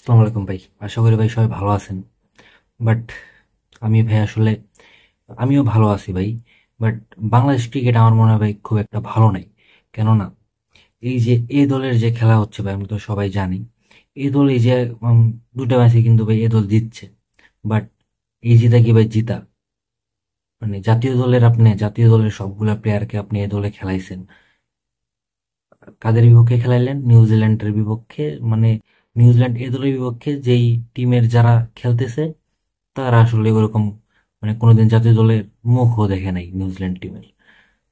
আসসালামু আলাইকুম ভাই। আশা করি ভাই সবাই ভালো আছেন। বাট আমি ভাই আসলে আমিও ভালো আছি ভাই। বাট বাংলাদেশ ক্রিকেট আমার মনে হয় ভাই খুব একটা ভালো নাই। কেননা এই যে এ দলের যে খেলা হচ্ছে ভাই, আমি তো সবাই জানি এ দল এই যে দুটো ম্যাচে কিন্তু ভাই এ দল জিতছে। বাট এই জিতা কি ভাই জিতা? মানে জাতীয় দলের সবগুলা প্লেয়ারকে আপনি এ দলে খেলাইছেন, কাদের বিপক্ষে খেলাইলেন? নিউজিল্যান্ডের বিপক্ষে। মানে নিউজিল্যান্ড এ দলের বিপক্ষে যেই টিমের যারা খেলতেছে তারা আসলে ওরকম মানে কোনোদিন জাতীয় দলের মুখও দেখে নাই নিউজিল্যান্ড টিমের।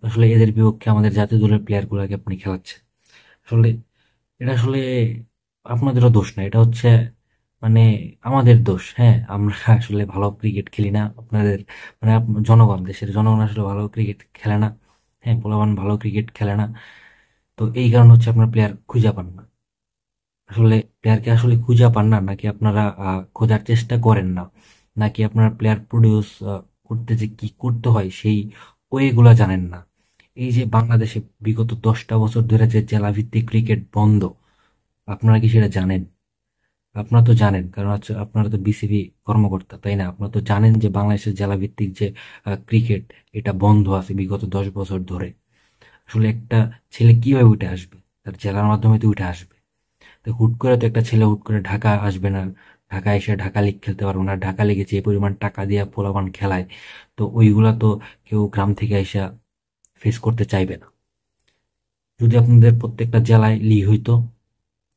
আসলে এদের বিপক্ষে আমাদের জাতীয় দলের প্লেয়ার গুলাকে আপনি খেলাচ্ছেন। আসলে এটা আসলে আপনাদেরও দোষ না, এটা হচ্ছে মানে আমাদের দোষ। হ্যাঁ, আমরা আসলে ভালো ক্রিকেট খেলি না। আপনাদের মানে জনগণ, দেশের জনগণ আসলে ভালো ক্রিকেট খেলে না। হ্যাঁ, পোলাপান ভালো ক্রিকেট খেলে না। তো এই কারণ হচ্ছে আপনার প্লেয়ার খুঁজে পান না। আসলে প্লেয়ারকে আসলে খুঁজে পান না, নাকি আপনারা খোঁজার চেষ্টা করেন না, নাকি আপনারা প্লেয়ার প্রডিউস করতে যে কি করতে হয় সেই ওয়েগুলা জানেন না? এই যে বাংলাদেশে বিগত 10টা বছর ধরে যে জেলা ভিত্তিক ক্রিকেট বন্ধ, আপনারা কি সেটা জানেন? আপনারা তো জানেন, কারণ হচ্ছে আপনারা তো বিসিবি কর্মকর্তা, তাই না? আপনারা তো জানেন যে বাংলাদেশের জেলা ভিত্তিক যে ক্রিকেট, এটা বন্ধ আছে বিগত 10 বছর ধরে। আসলে একটা ছেলে কিভাবে উঠে আসবে? তার জেলার মাধ্যমে তো উঠে আসবে। তো হুট করে তো একটা ছেলে হুট করে ঢাকা আসবে না, ঢাকা এসে ঢাকা লিগ খেলতে পারবো না। ঢাকা লিগে যে পরিমাণ টাকা দিয়ে পোলাপান খেলায়, তো ওইগুলা তো কেউ গ্রাম থেকে এসে ফেস করতে চাইবে না। যদি আপনাদের প্রত্যেকটা জেলায় লিগ হইতো,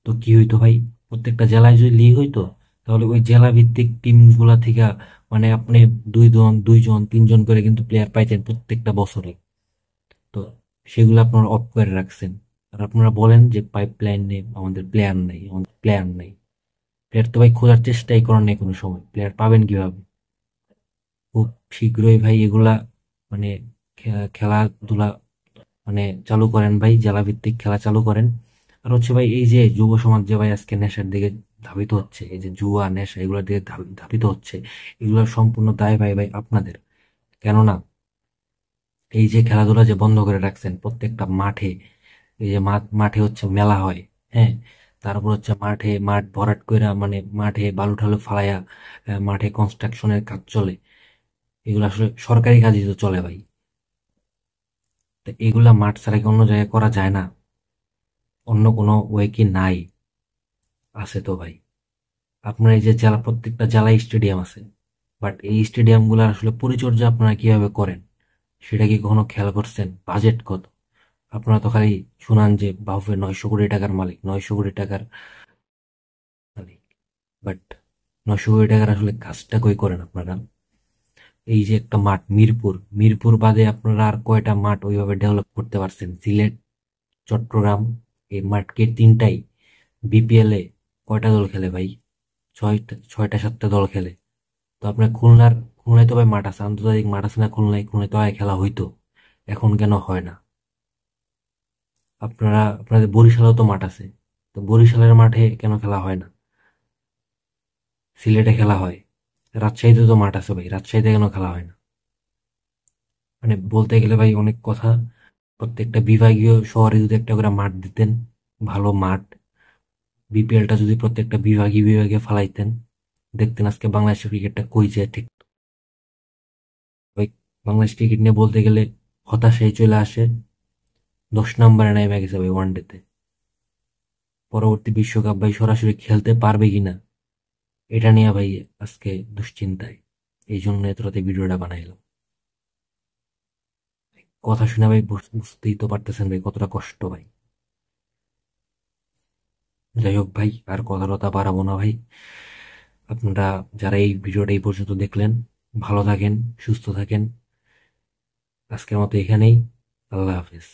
তো কি হইতো ভাই? প্রত্যেকটা জেলায় যদি লিগ হইতো, তাহলে ওই জেলা ভিত্তিক টিম গুলা থেকে মানে আপনি দুইজন তিনজন করে কিন্তু প্লেয়ার পাইতেন প্রত্যেকটা বছরে। তো সেগুলো আপনারা অফ করে রাখছেন। আর আপনারা বলেন যে পাইপলাইন নেই, আমাদের প্লেয়ার নেই, আমাদের প্লেয়ার নেই। প্লেয়ার তো ভাই খোঁজার চেষ্টাই করেন নাই কোনো সময়, প্লেয়ার পাবেন কিভাবে? খুব শীঘ্রই ভাই এগুলা মানে খেলাধুলা মানে চালু করেন ভাই, জেলা ভিত্তিক খেলা চালু করেন। আর হচ্ছে ভাই এই যে যুব সমাজ যে ভাই আজকে নেশার দিকে ধাবিত হচ্ছে, এই যে জুয়া নেশা এগুলোর দিকে ধাবিত হচ্ছে, এগুলোর সম্পূর্ণ দায় ভাই ভাই আপনাদের। কেননা এই যে খেলাধুলা যে বন্ধ করে রাখছেন প্রত্যেকটা মাঠে, এই যে মাঠে হচ্ছে মেলা হয়। হ্যাঁ, তারপর হচ্ছে মাঠ ভরাট কইরা মানে মাঠে বালু ঠালু ফালাইয়া মাঠে কনস্ট্রাকশনের কাজ চলে। এগুলো আসলে সরকারি কাজই তো চলে ভাই। তো এগুলা মাঠ ছাড়া কি অন্য জায়গায় করা যায় না? অন্য কোনো ওয়ে কি নাই? আছে তো ভাই। আপনার এই যে জেলা প্রত্যেকটা জেলায় স্টেডিয়াম আছে, বাট এই স্টেডিয়াম গুলার আসলে পরিচর্যা আপনারা কিভাবে করেন সেটা কি কখনো খেয়াল করছেন? বাজেট কত? আপনারা তো খালি শুনান যে বাহুফে 900 কোটি টাকার মালিক, 900 কোটি টাকার মালিক। বাট 900 কোটি টাকার আসলে কাজটা কই করেন আপনারা? এই যে একটা মাঠ মিরপুর বাদে আপনারা আর কয়টা মাঠ ওইভাবে ডেভেলপ করতে পারছেন? সিলেট, চট্টগ্রাম, এই মাঠকে তিনটাই বিপিএল এ কয়টা দল খেলে ভাই? ছয়টা সাতটা দল খেলে। তো আপনার খুলনায় তো ভাই মাঠ আছে, আন্তর্জাতিক মাঠ আছে না খুলনায়? খুলনায় তো আগে খেলা হইতো, এখন কেন হয় না? আপনাদের বরিশালেও তো মাঠ আছে, তো বরিশালের মাঠে কেন খেলা হয় না? সিলেটে খেলা হয়। রাজশাহীতে তো মাঠ আছে ভাই, রাজশাহীতে কেন খেলা হয় না? মানে বলতে গেলে ভাই অনেক কথা। প্রত্যেকটা বিভাগীয় শহরে যদি একটা করে মাঠ দিতেন, ভালো মাঠ, বিপিএলটা যদি প্রত্যেকটা বিভাগে ফালাইতেন, দেখতেন আজকে বাংলাদেশের ক্রিকেটটা কই যায় ঠিক। ভাই বাংলাদেশ ক্রিকেট নিয়ে বলতে গেলে হতাশাই চলে আসে। 10 নম্বরে নেমে গেছে ভাই ওয়ানডেতে। পরবর্তী বিশ্বকাপ ভাই সরাসরি খেলতে পারবে কিনা এটা নিয়ে ভাই আজকে দুশ্চিন্তায়। এই জন্য এত রাতে ভিডিওটা বানাইলাম। কথা শুনে ভাই বুঝতেই তো পারতেছেন ভাই কতটা কষ্ট ভাই। যাই হোক ভাই, আর কথা টথা বাড়াবো না ভাই। আপনারা যারা এই ভিডিওটা এই পর্যন্ত দেখলেন, ভালো থাকেন, সুস্থ থাকেন। আজকের মতো এখানেই। আল্লাহ হাফেজ।